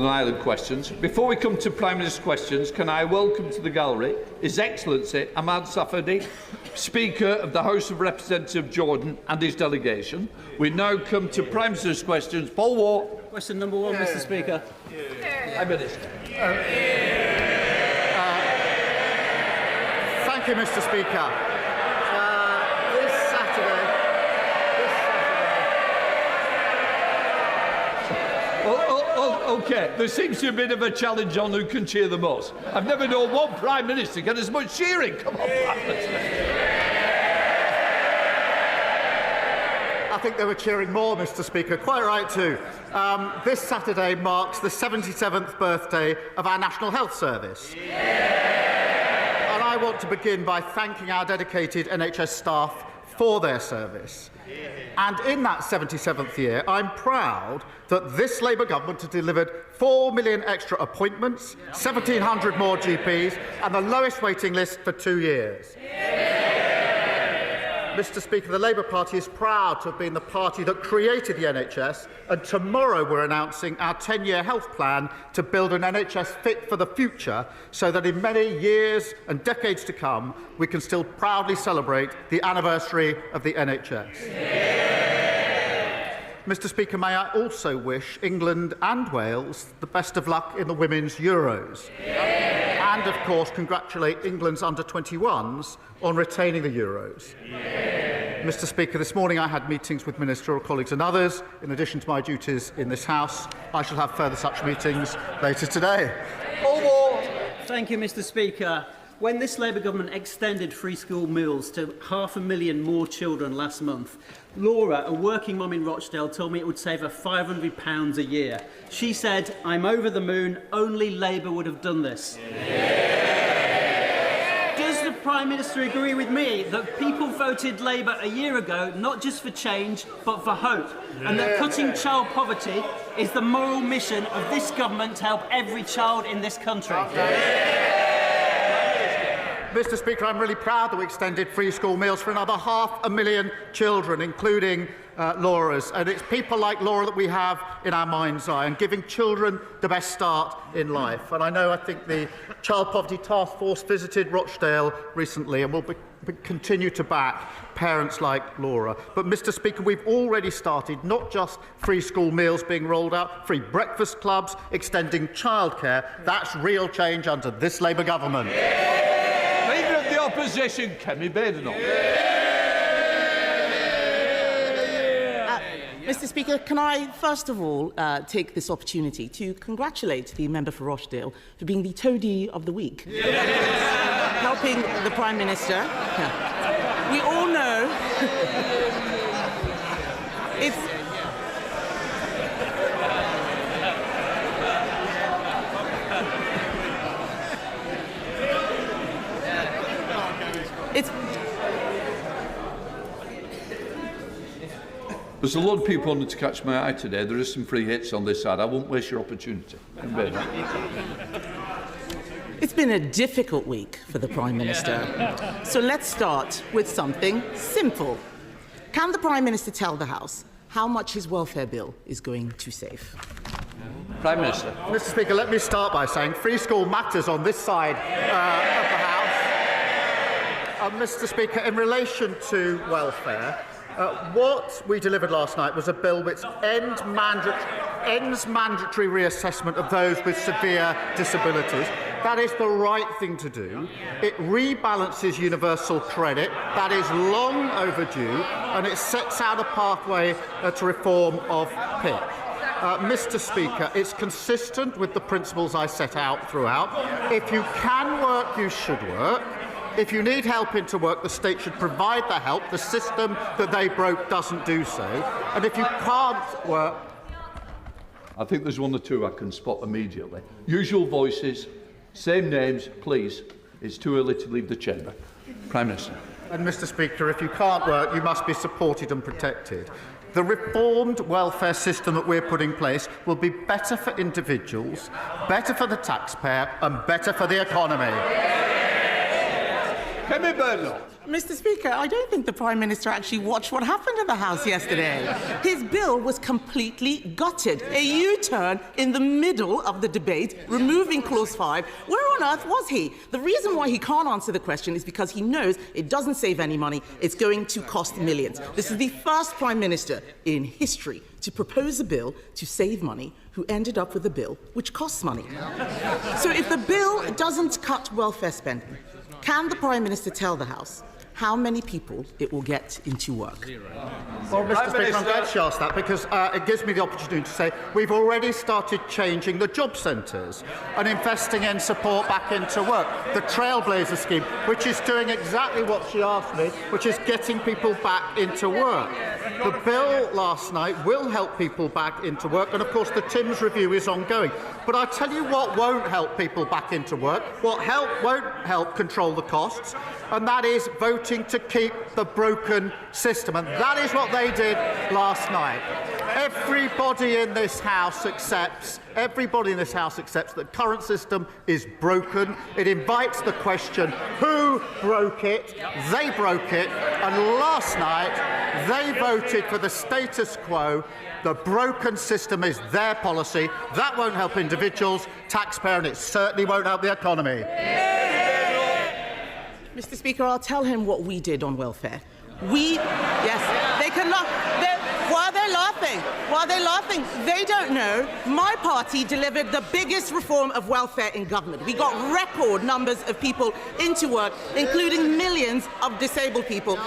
Ireland questions. Before we come to Prime Minister's questions, can I welcome to the gallery His Excellency Ahmad Safadi, Speaker of the House of Representatives of Jordan, and his delegation. We now come to Prime Minister's questions. Paul Ward. Question number 1, Mr. Speaker. Prime Minister. Thank you, Mr. Speaker. This Saturday. OK, there seems to be a bit of a challenge on who can cheer the most. I've never known one Prime Minister get as much cheering. Come on, Prime Minister. I think they were cheering more, Mr. Speaker. Quite right, too. This Saturday marks the 77th birthday of our National Health Service. And I want to begin by thanking our dedicated NHS staff for their service. And in that 77th year, I'm proud that this Labour government has delivered 4 million extra appointments, 1,700 more GPs, and the lowest waiting list for 2 years. Mr. Speaker, the Labour Party is proud to have been the party that created the NHS, and tomorrow we're announcing our 10-year health plan to build an NHS fit for the future so that in many years and decades to come we can still proudly celebrate the anniversary of the NHS. Mr. Speaker, may I also wish England and Wales the best of luck in the Women's Euros. And, of course, congratulate England's under-21s on retaining the Euros. Mr. Speaker, this morning I had meetings with ministerial colleagues and others. In addition to my duties in this House, I shall have further such meetings later today. Thank you, Mr. Speaker. When this Labour government extended free school meals to 500,000 more children last month, Laura, a working mum in Rochdale, told me it would save her £500 a year. She said, "I'm over the moon, only Labour would have done this." Does the Prime Minister agree with me that people voted Labour a year ago not just for change but for hope, and that cutting child poverty is the moral mission of this government to help every child in this country? Mr. Speaker, I'm really proud that we extended free school meals for another 500,000 children, including Laura's. And it's people like Laura that we have in our mind's eye and giving children the best start in life. And I think the Child Poverty Task Force visited Rochdale recently and will continue to back parents like Laura. But, Mr. Speaker, we've already started not just free school meals being rolled out, free breakfast clubs, extending childcare. That's real change under this Labour government. Opposition, Kemi Badenoch. Mr. Speaker, can I first of all take this opportunity to congratulate the member for Rochdale for being the toady of the week, helping the Prime Minister. We all know There's a lot of people wanting to catch my eye today. There are some free hits on this side. I won't waste your opportunity. It's been a difficult week for the Prime Minister. So let's start with something simple. Can the Prime Minister tell the House how much his welfare bill is going to save? Prime Minister. Mr. Speaker, let me start by saying free school matters on this side of the House. Mr. Speaker, in relation to welfare, what we delivered last night was a bill which ends mandatory reassessment of those with severe disabilities. That is the right thing to do. It rebalances universal credit. That is long overdue, and it sets out a pathway to reform of PIP. Mr. Speaker, it's consistent with the principles I set out throughout. If you can work, you should work. If you need help into work, the state should provide the help. The system that they broke doesn't do so. And if you can't work... I think there's one or two I can spot immediately. Usual voices, same names, please. It's too early to leave the chamber. Prime Minister. And, Mr. Speaker, if you can't work, you must be supported and protected. The reformed welfare system that we're putting in place will be better for individuals, better for the taxpayer and better for the economy. Kemi Badenoch. Mr. Speaker, I don't think the Prime Minister actually watched what happened in the House yesterday. His bill was completely gutted. A U-turn in the middle of the debate, removing Clause 5. Where on earth was he? The reason why he can't answer the question is because he knows it doesn't save any money. It's going to cost millions. This is the first Prime Minister in history to propose a bill to save money who ended up with a bill which costs money. So if the bill doesn't cut welfare spending, can the Prime Minister tell the House how many people it will get into work? Well, Mr. Speaker, I'm glad she asked that because it gives me the opportunity to say we've already started changing the job centres and investing in support back into work. The Trailblazer scheme, which is doing exactly what she asked me, which is getting people back into work. The bill last night will help people back into work, and of course the Timms review is ongoing. But I tell you what won't help people back into work, won't help control the costs, and that is voting to keep the broken system. And that is what they did last night. Everybody in this House accepts that the current system is broken. It invites the question, who broke it? They broke it. And last night, they voted for the status quo. The broken system is their policy. That won't help individuals, taxpayer, and it certainly won't help the economy. Mr. Speaker, I'll tell him what we did on welfare. Yes, they cannot. While they're laughing, they don't know. My party delivered the biggest reform of welfare in government. We got record numbers of people into work, including millions of disabled people,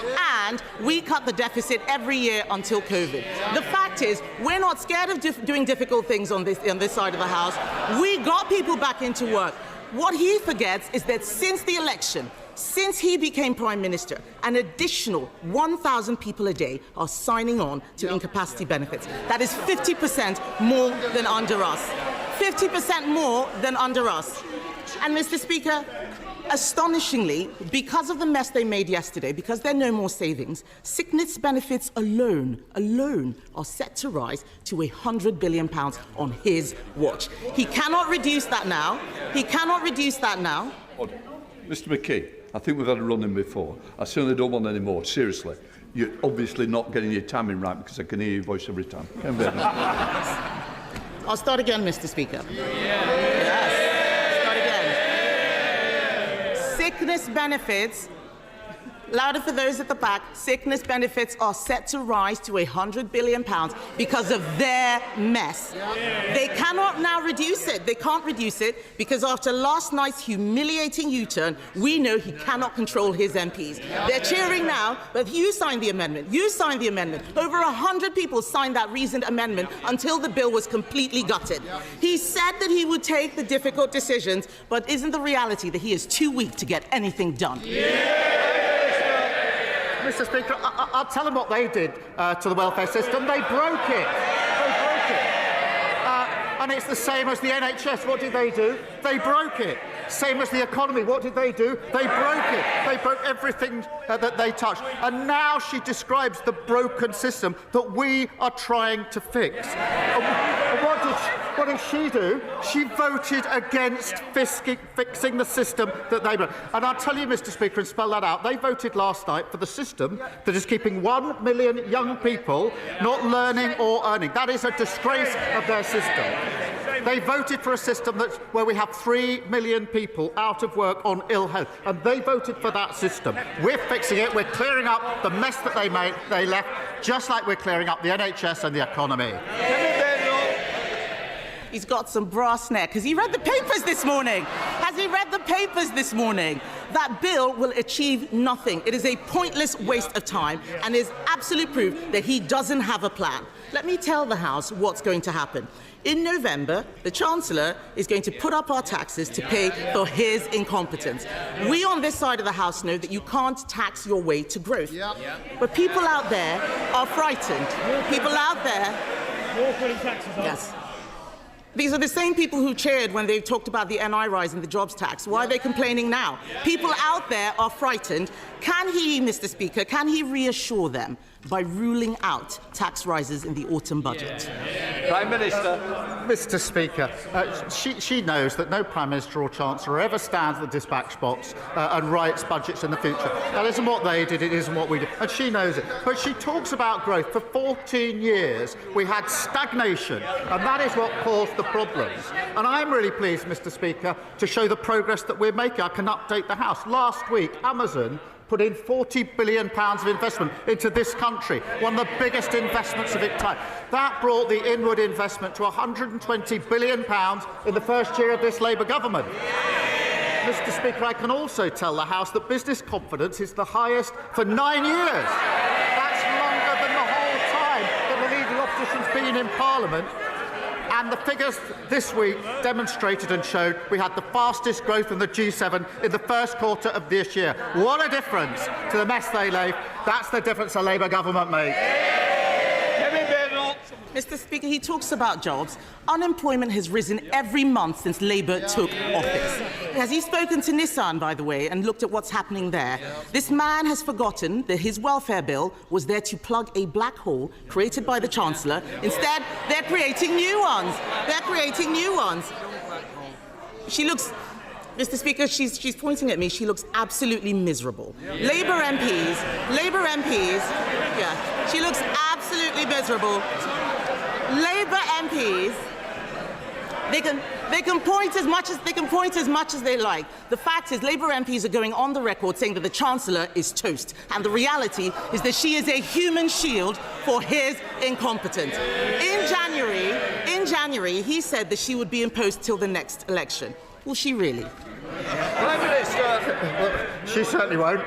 and we cut the deficit every year until COVID. The fact is, we're not scared of doing difficult things on this side of the House. We got people back into work. What he forgets is that since the election, since he became Prime Minister, an additional 1,000 people a day are signing on to incapacity benefits. That is 50% more than under us. 50% more than under us. And, Mr. Speaker, astonishingly, because of the mess they made yesterday, because there are no more savings, sickness benefits alone are set to rise to £100 billion on his watch. He cannot reduce that now. Mr McKee, I think we've had a run-in before. I certainly don't want any more. Seriously, you're obviously not getting your timing right because I can hear your voice every time. Kemi Badenoch. I'll start again, Mr. Speaker. Sickness benefits, louder for those at the back, sickness benefits are set to rise to £100 billion because of their mess. They cannot now reduce it. They can't reduce it because after last night's humiliating U-turn, we know he cannot control his MPs. They're cheering now, but you signed the amendment. Over 100 people signed that reasoned amendment until the bill was completely gutted. He said that he would take the difficult decisions, but isn't the reality that he is too weak to get anything done? Mr. Speaker, I'll tell them what they did to the welfare system. They broke it. And it's the same as the NHS. What did they do? They broke it. Same as the economy. What did they do? They broke it. They broke everything that they touched. And now she describes the broken system that we are trying to fix. What did she do? She voted against fixing the system that they broke. And I'll tell you, Mr. Speaker, and spell that out, they voted last night for the system that is keeping 1 million young people not learning or earning. That is a disgrace of their system. They voted for a system where we have 3 million people out of work on ill health, and they voted for that system. We're fixing it. We're clearing up the mess that they left, just like we're clearing up the NHS and the economy. He's got some brass neck. Has he read the papers this morning? That bill will achieve nothing. It is a pointless waste of time and is absolute proof that he doesn't have a plan. Let me tell the House what's going to happen. In November, the Chancellor is going to put up our taxes to pay for his incompetence. We on this side of the House know that you can't tax your way to growth. But people out there are frightened. Yes. These are the same people who cheered when they talked about the NI rise and the jobs tax. Why are they complaining now? People out there are frightened. Can he, Mr. Speaker, can he reassure them by ruling out tax rises in the autumn budget? Prime Minister. Mr. Speaker, she knows that no Prime Minister or Chancellor ever stands at the dispatch box and writes budgets in the future. That isn't what they did, it isn't what we did, and she knows it. But she talks about growth. For 14 years, we had stagnation, and that is what caused the problems. And I'm really pleased, Mr. Speaker, to show the progress that we're making. I can update the House. Last week, Amazon put in £40 billion of investment into this country, one of the biggest investments of its time. That brought the inward investment to £120 billion in the first year of this Labour government. Mr. Speaker, I can also tell the House that business confidence is the highest for 9 years. That's longer than the whole time that the leading opposition's been in Parliament. And the figures this week demonstrated and showed we had the fastest growth in the G7 in the first quarter of this year. What a difference to the mess they left. That's the difference a Labour government made. Kemi Badenoch. Mr. Speaker, he talks about jobs. Unemployment has risen every month since Labour took office. Has he spoken to Nissan, by the way, and looked at what's happening there? This man has forgotten that his welfare bill was there to plug a black hole created by the Chancellor. Instead, they're creating new ones. They're creating new ones. She looks... Mr. Speaker, she's pointing at me. She looks absolutely miserable. Labour MPs, yeah, she looks absolutely miserable. Labour MPs, they can point as much as they like. The fact is, Labour MPs are going on the record saying that the Chancellor is toast, and the reality is that she is a human shield for his incompetence. In January, he said that she would be in post till the next election. Will she really? Prime Minister. Well, she certainly won't.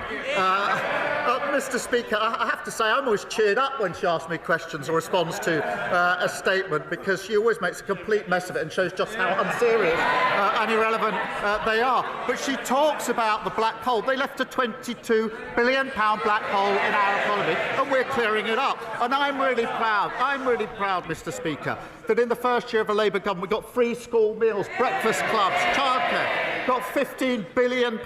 Mr. Speaker, I have to say I'm always cheered up when she asks me questions or responds to a statement, because she always makes a complete mess of it and shows just how unserious and irrelevant they are. But she talks about the black hole. They left a £22 billion black hole in our economy, and we're clearing it up. And I'm really proud, Mr. Speaker, that in the first year of a Labour government we got free school meals, breakfast clubs, childcare, got £15 billion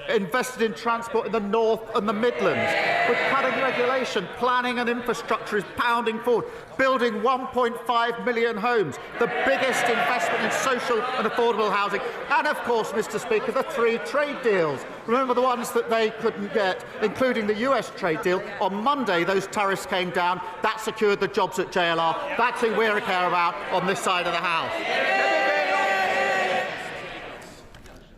invested in transport in the North and the Midlands. We're cutting regulation, planning and infrastructure is pounding forward, building 1.5 million homes, the biggest investment in social and affordable housing, and of course, Mr. Speaker, the 3 trade deals. Remember the ones that they couldn't get, including the US trade deal. On Monday, those tariffs came down. That secured the jobs at JLR. That's who we care about on this side of the House.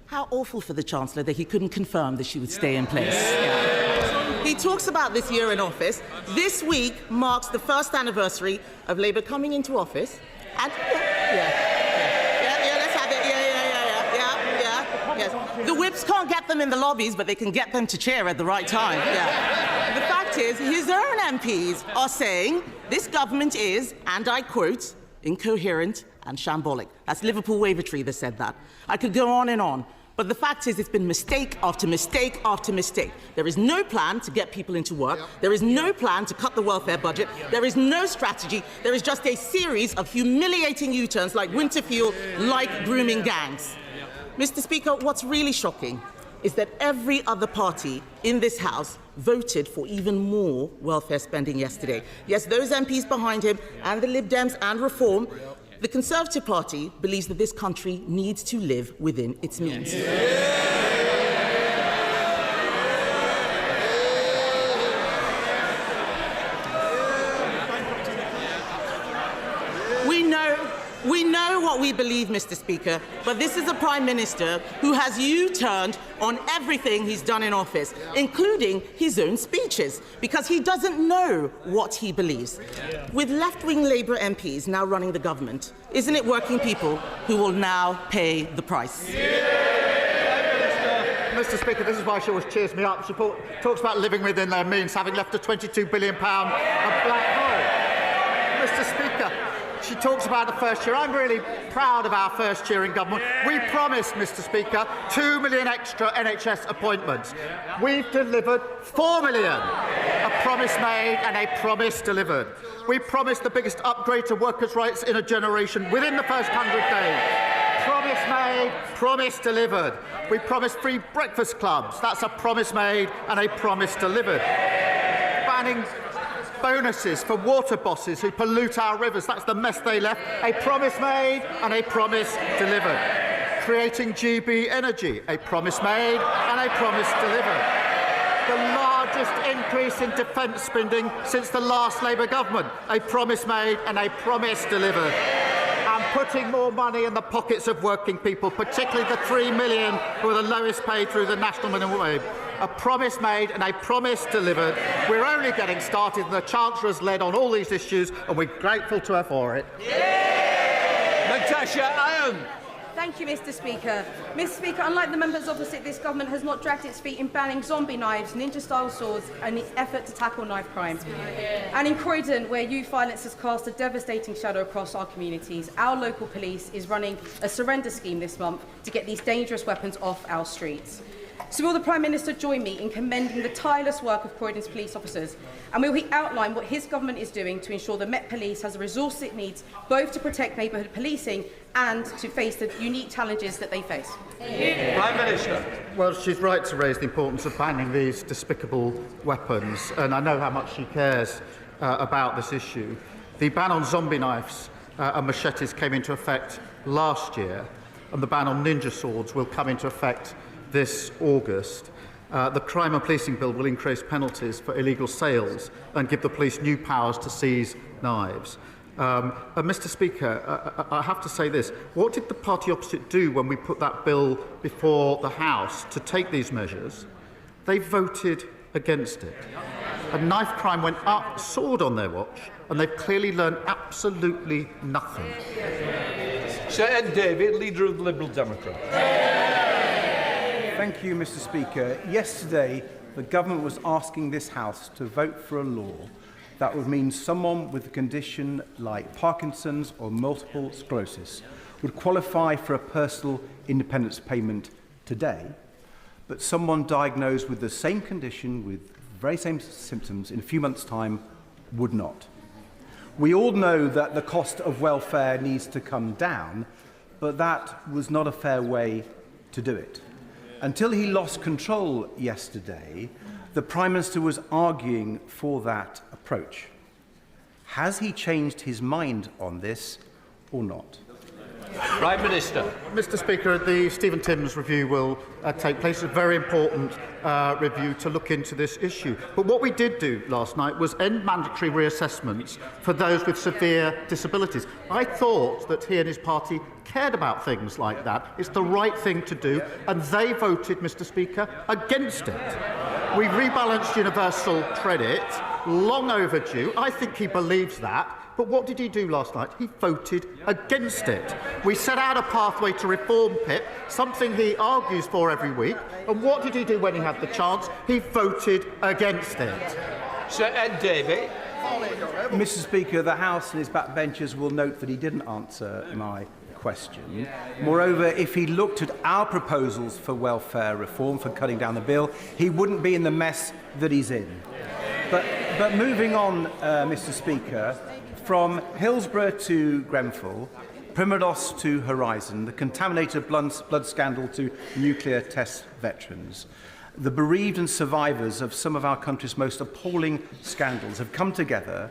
How awful for the Chancellor that he couldn't confirm that she would stay in place. Yeah. He talks about this year in office. This week marks the first anniversary of Labour coming into office. And let's have it. Yes. The whips can't get them in the lobbies, but they can get them to cheer at the right time. Yeah. The fact is, his own MPs are saying this government is, and I quote, incoherent and shambolic. That's Liverpool Wavertree that said that. I could go on and on. But the fact is, it's been mistake after mistake after mistake. There is no plan to get people into work. There is no plan to cut the welfare budget. There is no strategy. There is just a series of humiliating U-turns like winter fuel, like grooming gangs. Mr. Speaker, what's really shocking is that every other party in this House voted for even more welfare spending yesterday. Yes, those MPs behind him and the Lib Dems and Reform. The Conservative Party believes that this country needs to live within its means. We know what we believe, Mr. Speaker, but this is a Prime Minister who has U-turned on everything he's done in office, including his own speeches, because he doesn't know what he believes. With left-wing Labour MPs now running the government, isn't it working people who will now pay the price? Mr. Speaker, this is why she always cheers me up. She talks about living within their means, having left a £22 billion black hole. Mr. Speaker, she talks about the first year. I'm really proud of our first year in government. We promised, Mr. Speaker, 2 million extra NHS appointments. We've delivered 4 million. A promise made and a promise delivered. We promised the biggest upgrade to workers' rights in a generation within the first 100 days. Promise made, promise delivered. We promised free breakfast clubs. That's a promise made and a promise delivered. bonuses for water bosses who pollute our rivers. That's the mess they left. A promise made and a promise delivered. Creating GB Energy. A promise made and a promise delivered. The largest increase in defence spending since the last Labour government. A promise made and a promise delivered. And putting more money in the pockets of working people, particularly the 3 million who are the lowest paid through the national minimum wage. A promise made and a promise delivered. We're only getting started, and the Chancellor has led on all these issues, and we're grateful to her for it. Natasha Iron. Thank you, Mr Speaker. Mr Speaker, unlike the members opposite, this government has not dragged its feet in banning zombie knives, ninja-style swords and its effort to tackle knife crime. And in Croydon, where youth violence has cast a devastating shadow across our communities, our local police is running a surrender scheme this month to get these dangerous weapons off our streets. So will the Prime Minister join me in commending the tireless work of Croydon's police officers? And will he outline what his government is doing to ensure the Met Police has the resources it needs both to protect neighbourhood policing and to face the unique challenges that they face? Prime Minister. Well, she's right to raise the importance of banning these despicable weapons, and I know how much she cares about this issue. The ban on zombie knives and machetes came into effect last year, and the ban on ninja swords will come into effect this August. The Crime and Policing Bill will increase penalties for illegal sales and give the police new powers to seize knives. Mr Speaker, I have to say this. What did the party opposite do when we put that bill before the House to take these measures? They voted against it. And knife crime went up, soared on their watch, and they've clearly learned absolutely nothing. Sir Ed Davey, Leader of the Liberal Democrats. Thank you, Mr Speaker. Yesterday, the government was asking this House to vote for a law that would mean someone with a condition like Parkinson's or multiple sclerosis would qualify for a personal independence payment today, but someone diagnosed with the same condition with the very same symptoms in a few months' time would not. We all know that the cost of welfare needs to come down, but that was not a fair way to do it. Until he lost control yesterday, the Prime Minister was arguing for that approach. Has he changed his mind on this or not? Prime Minister. Mr Speaker, the Stephen Timms review will take place. It's a very important review to look into this issue. But what we did do last night was end mandatory reassessments for those with severe disabilities. I thought that he and his party cared about things like that. It's the right thing to do, and they voted, Mr Speaker, against it. We rebalanced universal credit, long overdue. I think he believes that. But what did he do last night? He voted against it. We set out a pathway to reform PIP, something he argues for every week. And what did he do when he had the chance? He voted against it. Sir Ed Davey. Mr Speaker, the House and his backbenchers will note that he didn't answer my question. Moreover, if he looked at our proposals for welfare reform, for cutting down the bill, he wouldn't be in the mess that he's in. But moving on, Mr Speaker, from Hillsborough to Grenfell, Primados to Horizon, the contaminated blood scandal to nuclear test veterans, the bereaved and survivors of some of our country's most appalling scandals have come together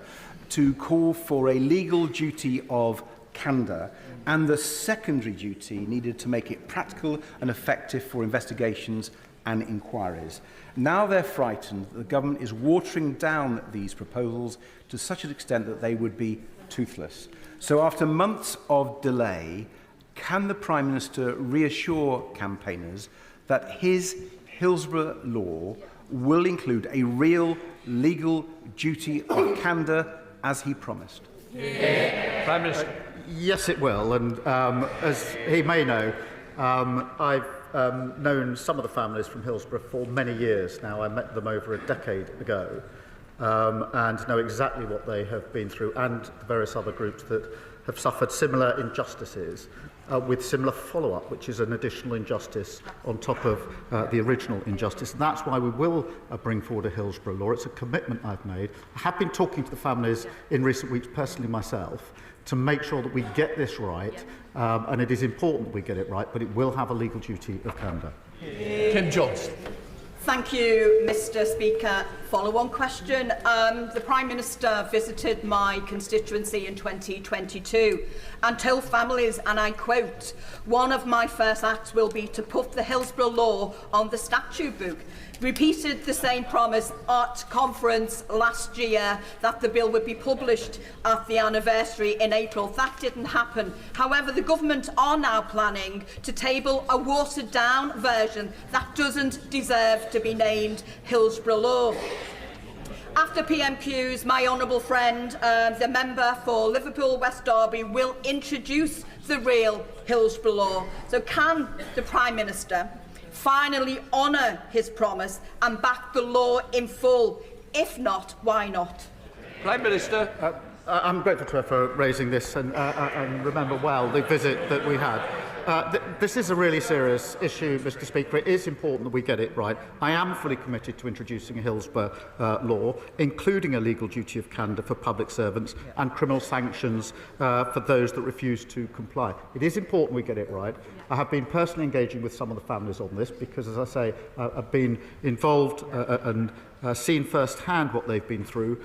to call for a legal duty of candour and the secondary duty needed to make it practical and effective for investigations and inquiries. Now they're frightened that the government is watering down these proposals to such an extent that they would be toothless. So after months of delay, can the Prime Minister reassure campaigners that his Hillsborough Law will include a real legal duty of candour as he promised? Prime Minister. Yes, it will. And as he may know, I've known some of the families from Hillsborough for many years now. I met them over a decade ago and know exactly what they have been through, and the various other groups that have suffered similar injustices with similar follow-up, which is an additional injustice on top of the original injustice. And that's why we will bring forward a Hillsborough Law. It's a commitment I've made. I have been talking to the families in recent weeks, personally myself, to make sure that we get this right, and it is important that we get it right, but it will have a legal duty of candour. Kim Johnson. Thank you, Mr Speaker. Follow-on question. The Prime Minister visited my constituency in 2022 and told families, and I quote, "One of my first acts will be to put the Hillsborough Law on the statute book." Repeated the same promise at conference last year that the bill would be published at the anniversary in April. That didn't happen. However, the government are now planning to table a watered-down version that doesn't deserve to be named Hillsborough Law. After PMQs, my honourable friend, the member for Liverpool West Derby, will introduce the real Hillsborough Law. So can the Prime Minister finally honour his promise and back the law in full? If not, why not? Prime Minister. I'm grateful to her for raising this and remember well the visit that we had. This is a really serious issue, Mr Speaker. It is important that we get it right. I am fully committed to introducing a Hillsborough law, including a legal duty of candour for public servants and criminal sanctions for those that refuse to comply. It is important we get it right. I have been personally engaging with some of the families on this because, as I say, I've been involved and seen firsthand what they've been through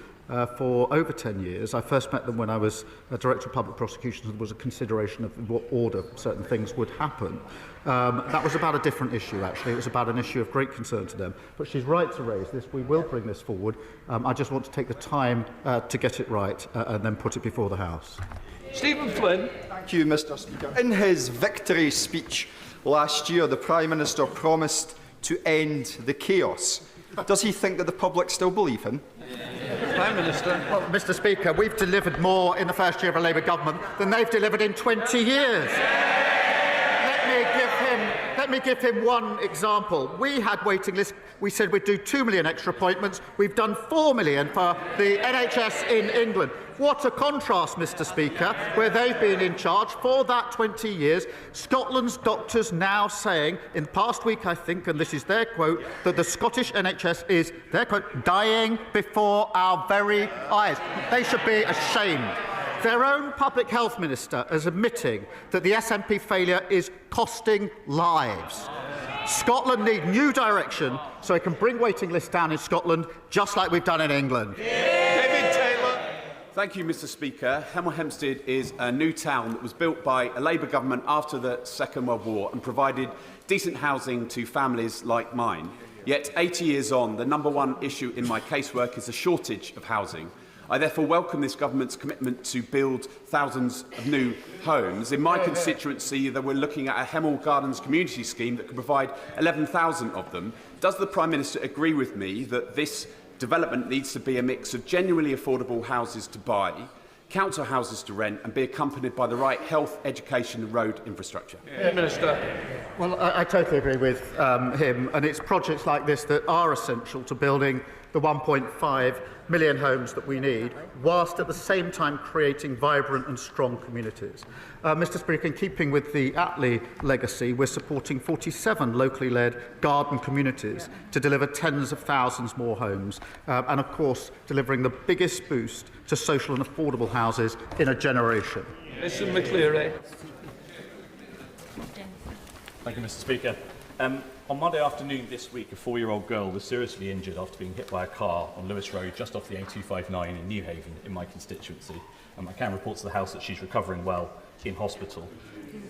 for over 10 years. I first met them when I was Director of Public Prosecutions and there was a consideration of what order certain things would happen. That was about a different issue, actually. It was about an issue of great concern to them. But she's right to raise this. We will bring this forward. I just want to take the time to get it right and then put it before the House. Stephen Flynn. Thank you, Mr Speaker. In his victory speech last year, the Prime Minister promised to end the chaos. Does he think that the public still believe him? Prime Minister. Well, Mr Speaker, we've delivered more in the first year of a Labour government than they've delivered in 20 years. Let me give him one example. We had waiting lists. We said we'd do 2 million extra appointments. We've done 4 million for the NHS in England. What a contrast, Mr Speaker, where they've been in charge for that 20 years. Scotland's doctors now saying, in the past week, I think, and this is their quote, that the Scottish NHS is, their quote, dying before our very eyes. They should be ashamed. Their own Public Health Minister is admitting that the SNP failure is costing lives. Scotland need new direction so it can bring waiting lists down in Scotland, just like we've done in England. David Taylor. Thank you, Mr Speaker. Hemel Hempstead is a new town that was built by a Labour government after the Second World War and provided decent housing to families like mine. Yet, 80 years on, the #1 issue in my casework is a shortage of housing. I therefore welcome this government's commitment to build thousands of new homes. In my constituency, we're looking at a Hemel Gardens community scheme that could provide 11,000 of them. Does the Prime Minister agree with me that this development needs to be a mix of genuinely affordable houses to buy, council houses to rent, and be accompanied by the right health, education and road infrastructure? Minister. Well, I totally agree with him, and it's projects like this that are essential to building the 1.5 million homes that we need, whilst at the same time creating vibrant and strong communities. Mr Speaker, in keeping with the Attlee legacy, we're supporting 47 locally led garden communities to deliver tens of thousands more homes, and of course delivering the biggest boost to social and affordable houses in a generation. Mr McCleary. Thank you, Mr Speaker. On Monday afternoon this week, a 4-year-old girl was seriously injured after being hit by a car on Lewis Road, just off the A259 in Newhaven, in my constituency. I can report to the House that she's recovering well in hospital.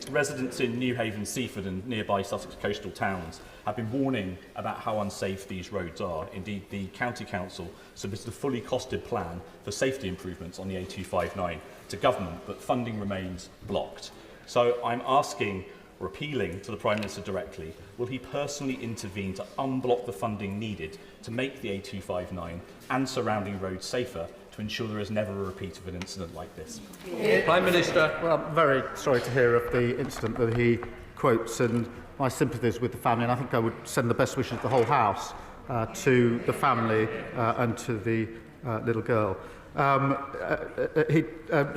Residents in Newhaven, Seaford and nearby Sussex coastal towns have been warning about how unsafe these roads are. Indeed, the County Council submitted a fully costed plan for safety improvements on the A259 to government, but funding remains blocked. So I'm asking, or appealing to the Prime Minister directly, will he personally intervene to unblock the funding needed to make the A259 and surrounding roads safer, to ensure there is never a repeat of an incident like this? Prime Minister. Well, I'm very sorry to hear of the incident that he quotes, and my sympathies with the family, and I think I would send the best wishes of the whole House to the family and to the little girl. He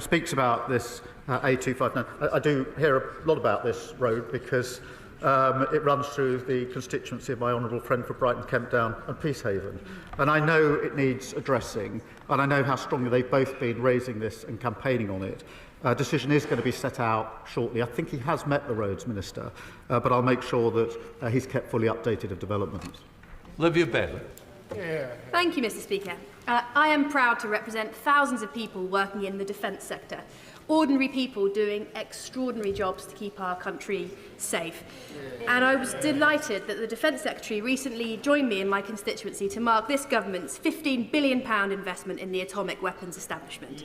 speaks about this A259. I do hear a lot about this road because it runs through the constituency of my honourable friend for Brighton, Kempdown and Peacehaven. And I know it needs addressing, and I know how strongly they've both been raising this and campaigning on it. A decision is going to be set out shortly. I think he has met the Roads Minister, but I'll make sure that he's kept fully updated of developments. Olivia Bailey. Thank you, Mr Speaker. I am proud to represent thousands of people working in the defence sector. Ordinary people doing extraordinary jobs to keep our country safe. And I was delighted that the Defence Secretary recently joined me in my constituency to mark this government's £15 billion investment in the atomic weapons establishment.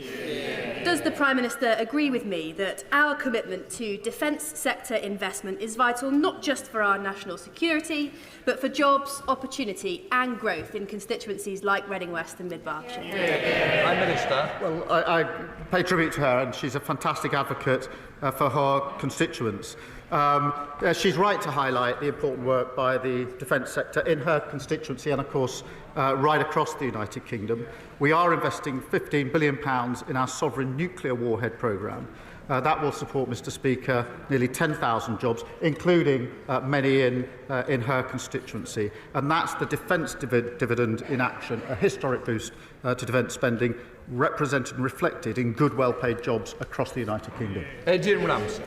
Does the Prime Minister agree with me that our commitment to defence sector investment is vital not just for our national security, but for jobs, opportunity and growth in constituencies like Reading West and Mid-Berkshire? Prime Minister. Well, I pay tribute to her, and she's a fantastic advocate for her constituents. She's right to highlight the important work by the defence sector in her constituency and, of course, right across the United Kingdom. We are investing £15 billion in our sovereign nuclear warhead programme. That will support, Mr Speaker, nearly 10,000 jobs, including many in her constituency. And that's the defence dividend in action, a historic boost to defence spending, represented and reflected in good, well-paid jobs across the United Kingdom. Adrian Ramsey.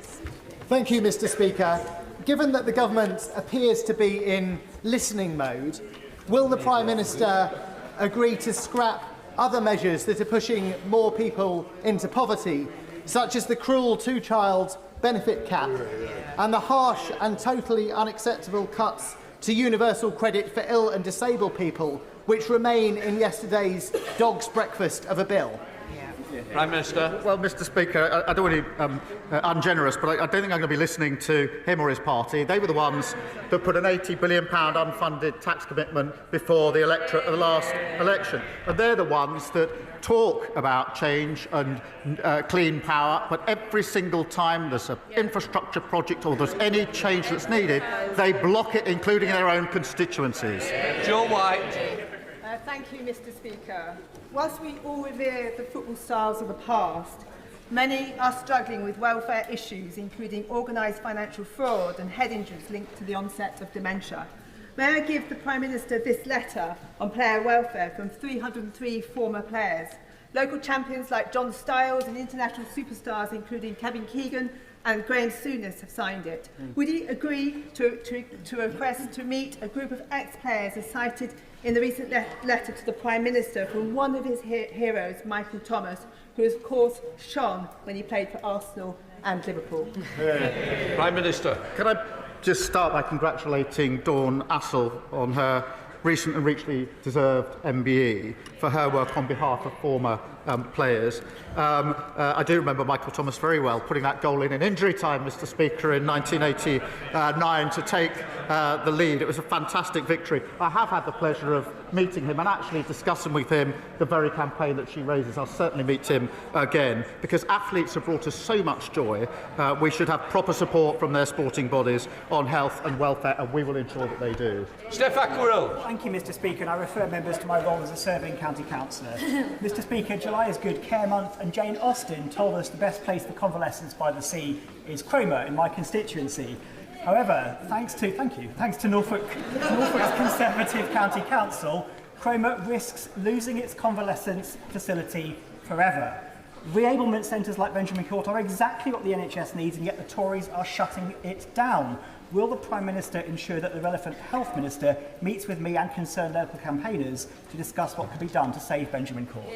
Thank you, Mr Speaker. Given that the government appears to be in listening mode, will the Prime Minister agree to scrap other measures that are pushing more people into poverty, such as the cruel two-child benefit cap and the harsh and totally unacceptable cuts to universal credit for ill and disabled people, which remain in yesterday's dog's breakfast of a bill? Prime Minister. Well, Mr Speaker, I don't want to be ungenerous, but I don't think I'm going to be listening to him or his party. They were the ones that put an £80 billion unfunded tax commitment before the electorate at the last election. And they're the ones that talk about change and clean power, but every single time there's an infrastructure project or there's any change that's needed, they block it, including their own constituencies. Joe White. Thank you, Mr Speaker. Whilst we all revere the football stars of the past, many are struggling with welfare issues, including organised financial fraud and head injuries linked to the onset of dementia. May I give the Prime Minister this letter on player welfare from 303 former players. Local champions like John Stiles and international superstars including Kevin Keegan and Graham Souness have signed it. Would he agree to request to meet a group of ex-players as cited in the recent letter to the Prime Minister from one of his heroes, Michael Thomas, who of course shone when he played for Arsenal and Liverpool? Prime Minister. Can I just start by congratulating Dawn Assel on her recent and richly deserved MBE for her work on behalf of former players. I do remember Michael Thomas very well, putting that goal in injury time, Mr Speaker, in 1989 to take the lead. It was a fantastic victory. I have had the pleasure of meeting him and actually discussing with him the very campaign that she raises. I'll certainly meet him again, because athletes have brought us so much joy. We should have proper support from their sporting bodies on health and welfare, and we will ensure that they do. Steph Aquarell. Thank you, Mr Speaker, and I refer members to my role as a serving county councillor. Mr Speaker, July is Good Care Month, and Jane Austen told us the best place for convalescence by the sea is Cromer in my constituency. However, thanks to Norfolk's Conservative County Council, Cromer risks losing its convalescence facility forever. Reablement centres like Benjamin Court are exactly what the NHS needs, and yet the Tories are shutting it down. Will the Prime Minister ensure that the relevant Health Minister meets with me and concerned local campaigners to discuss what could be done to save Benjamin Court?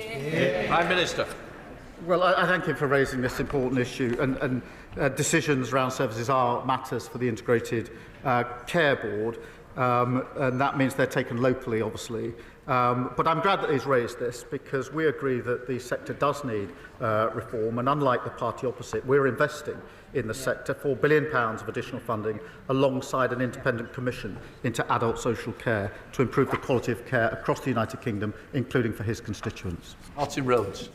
Prime Minister. Well, I thank him for raising this important issue, and decisions around services are matters for the Integrated Care Board, and that means they're taken locally, obviously. But I'm glad that he's raised this, because we agree that the sector does need reform, and unlike the party opposite, we're investing in the sector £4 billion of additional funding alongside an independent commission into adult social care to improve the quality of care across the United Kingdom, including for his constituents. Martin Rhodes.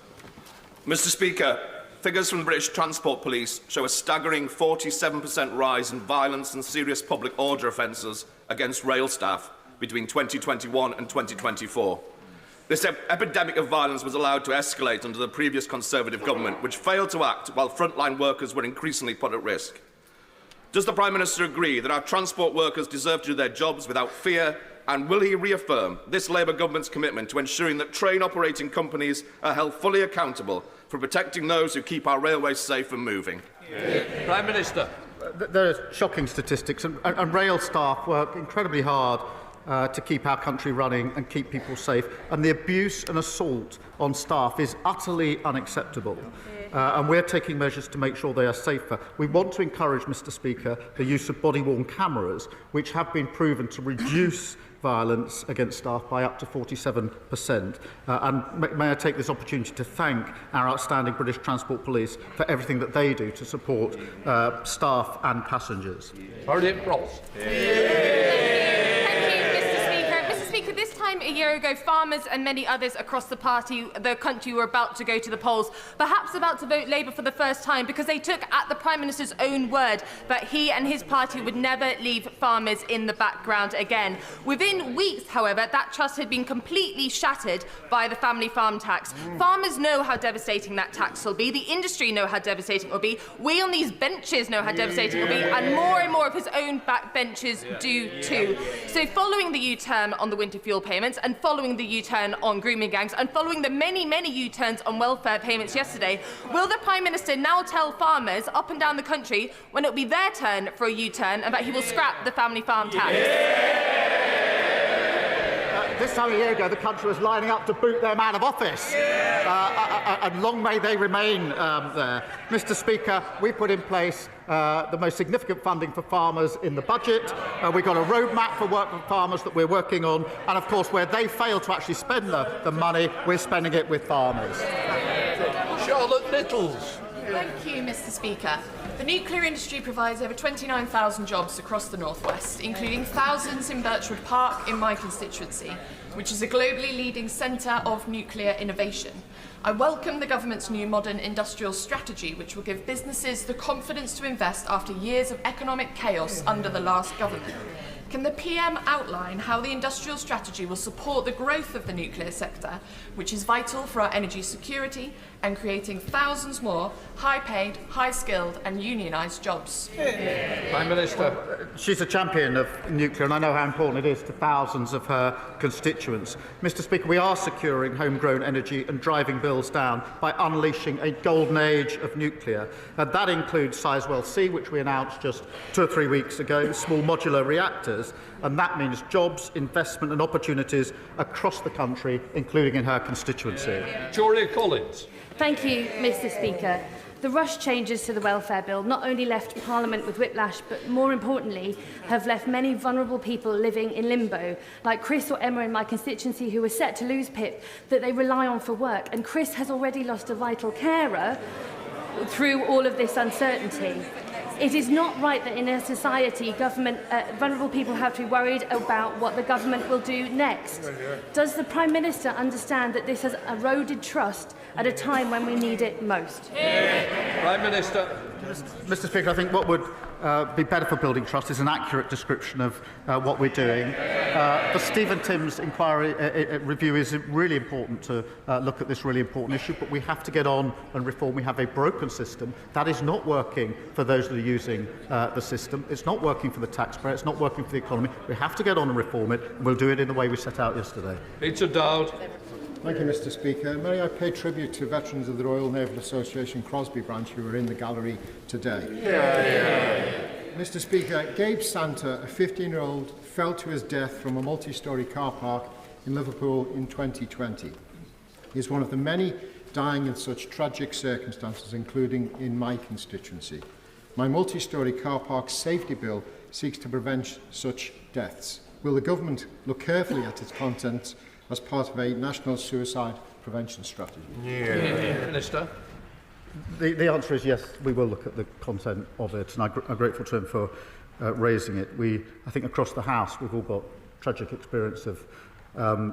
Mr Speaker, figures from the British Transport Police show a staggering 47% rise in violence and serious public order offences against rail staff between 2021 and 2024. This epidemic of violence was allowed to escalate under the previous Conservative government, which failed to act while frontline workers were increasingly put at risk. Does the Prime Minister agree that our transport workers deserve to do their jobs without fear, and will he reaffirm this Labour government's commitment to ensuring that train operating companies are held fully accountable for protecting those who keep our railways safe and moving? Prime Minister. There are shocking statistics, and rail staff work incredibly hard to keep our country running and keep people safe. And the abuse and assault on staff is utterly unacceptable. And we're taking measures to make sure they are safer. We want to encourage, Mr. Speaker, the use of body-worn cameras, which have been proven to reduce violence against staff by up to 47%. And may I take this opportunity to thank our outstanding British Transport Police for everything that they do to support staff and passengers. Ross. This time a year ago, farmers and many others across the country were about to go to the polls, perhaps about to vote Labour for the first time, because they took at the Prime Minister's own word that he and his party would never leave farmers in the background again. Within weeks, however, that trust had been completely shattered by the family farm tax. Farmers know how devastating that tax will be. The industry know how devastating it will be. We on these benches know how devastating it will be, and more of his own backbenchers do too. So following the U-turn on the winter fuel payments, and following the U-turn on grooming gangs, and following the many U-turns on welfare payments yesterday, will the Prime Minister now tell farmers up and down the country when it will be their turn for a U-turn and that he will scrap the family farm tax? This time a year ago, the country was lining up to boot them out of office. And long may they remain there. Mr. Speaker, we put in place the most significant funding for farmers in the budget. We've got a roadmap for work for farmers that we're working on. And, of course, where they fail to actually spend the money, we're spending it with farmers. Charlotte Littles. Thank you, Mr. Speaker. The nuclear industry provides over 29,000 jobs across the North West, including thousands in Birchwood Park in my constituency, which is a globally leading centre of nuclear innovation. I welcome the government's new modern industrial strategy, which will give businesses the confidence to invest after years of economic chaos under the last government. Can the PM outline how the industrial strategy will support the growth of the nuclear sector, which is vital for our energy security and creating thousands more high-paid, high-skilled and unionised jobs? Prime Minister. She's a champion of nuclear, and I know how important it is to thousands of her constituents. Mr. Speaker, we are securing homegrown energy and driving bills down by unleashing a golden age of nuclear. That includes Sizewell C, which we announced just 2 or 3 weeks ago, small modular reactors, and that means jobs, investment and opportunities across the country, including in her constituency. Julia Collins. Thank you, Mr. Speaker. The rush changes to the welfare bill not only left Parliament with whiplash, but more importantly, have left many vulnerable people living in limbo, like Chris or Emma in my constituency, who are set to lose PIP that they rely on for work. And Chris has already lost a vital carer through all of this uncertainty. It is not right that in a society, vulnerable people have to be worried about what the government will do next. Does the Prime Minister understand that this has eroded trust at a time when we need it most? Prime Minister. Mr. Speaker, I think what would be better for building trust is an accurate description of what we're doing. The Stephen Timms inquiry review is really important to look at this really important issue, but we have to get on and reform. We have a broken system that is not working for those that are using the system. It's not working for the taxpayer. It's not working for the economy. We have to get on and reform it, and we'll do it in the way we set out yesterday. Peter Dowd. Thank you, Mr. Speaker. May I pay tribute to veterans of the Royal Naval Association Crosby branch who are in the gallery today. Mr. Speaker, Gabe Santa, a 15-year-old, fell to his death from a multi-storey car park in Liverpool in 2020. He is one of the many dying in such tragic circumstances, including in my constituency. My multi-storey car park safety bill seeks to prevent such deaths. Will the government look carefully at its contents as part of a national suicide prevention strategy? Minister. The answer is yes, we will look at the content of it, and I'm grateful to him for raising it. I think across the House we've all got tragic experience of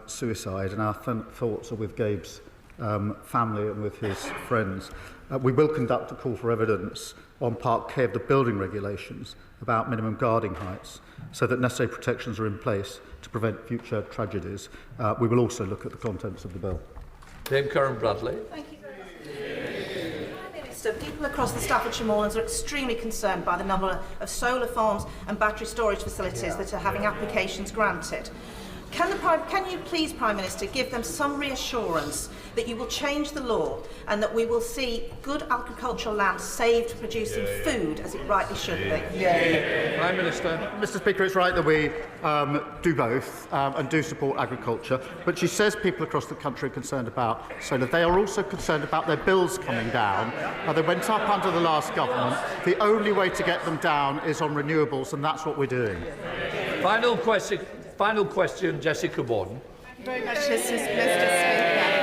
suicide, and our thoughts are with Gabe's family and with his friends. We will conduct a call for evidence on Part K of the building regulations about minimum guarding heights, so that necessary protections are in place to prevent future tragedies. We will also look at the contents of the bill. Dame Karen Bradley. Thank you very much. Prime Minister, people across the Staffordshire Moorlands are extremely concerned by the number of solar farms and battery storage facilities that are having applications granted. Can you please, Prime Minister, give them some reassurance that you will change the law and that we will see good agricultural land saved for producing food as it rightly should be? Prime Minister. Mr Speaker, it's right that we do both and do support agriculture, but she says people across the country are concerned about solar. They are also concerned about their bills coming down. They went up under the last government. The only way to get them down is on renewables, and that's what we're doing. Final question, Jessica Warden. Thank you very much, Mr Speaker.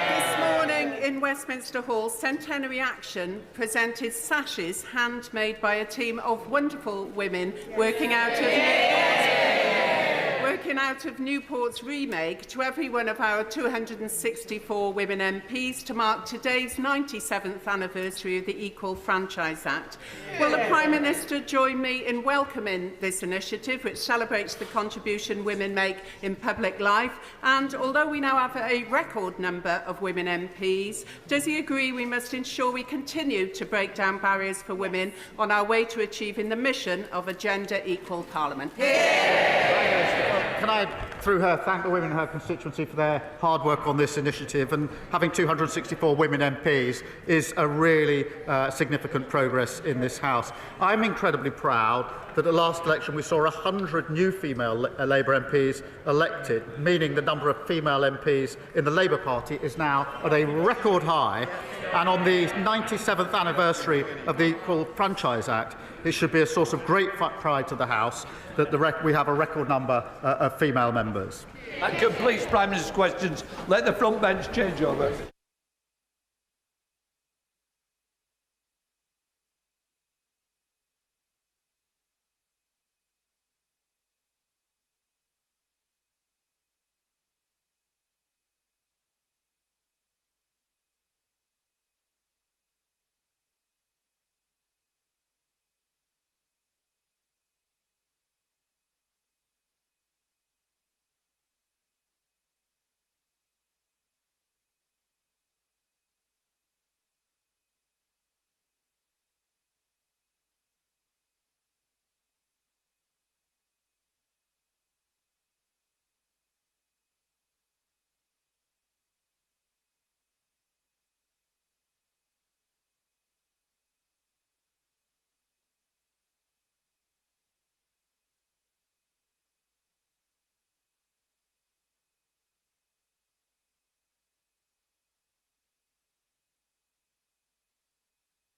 This morning in Westminster Hall, Centenary Action presented sashes handmade by a team of wonderful women working out of Newport's remake to every one of our 264 women MPs to mark today's 97th anniversary of the Equal Franchise Act. Will the Prime Minister join me in welcoming this initiative, which celebrates the contribution women make in public life? And although we now have a record number of women MPs, does he agree we must ensure we continue to break down barriers for women on our way to achieving the mission of a gender-equal Parliament? Can I, through her, thank the women in her constituency for their hard work on this initiative, and having 264 women MPs is a really significant progress in this House. I'm incredibly proud that at last election we saw 100 new female Labour MPs elected, meaning the number of female MPs in the Labour Party is now at a record high. And on the 97th anniversary of the Equal Franchise Act, it should be a source of great pride to the House that we have a record number of female members. That completes Prime Minister's questions. Let the front bench change over.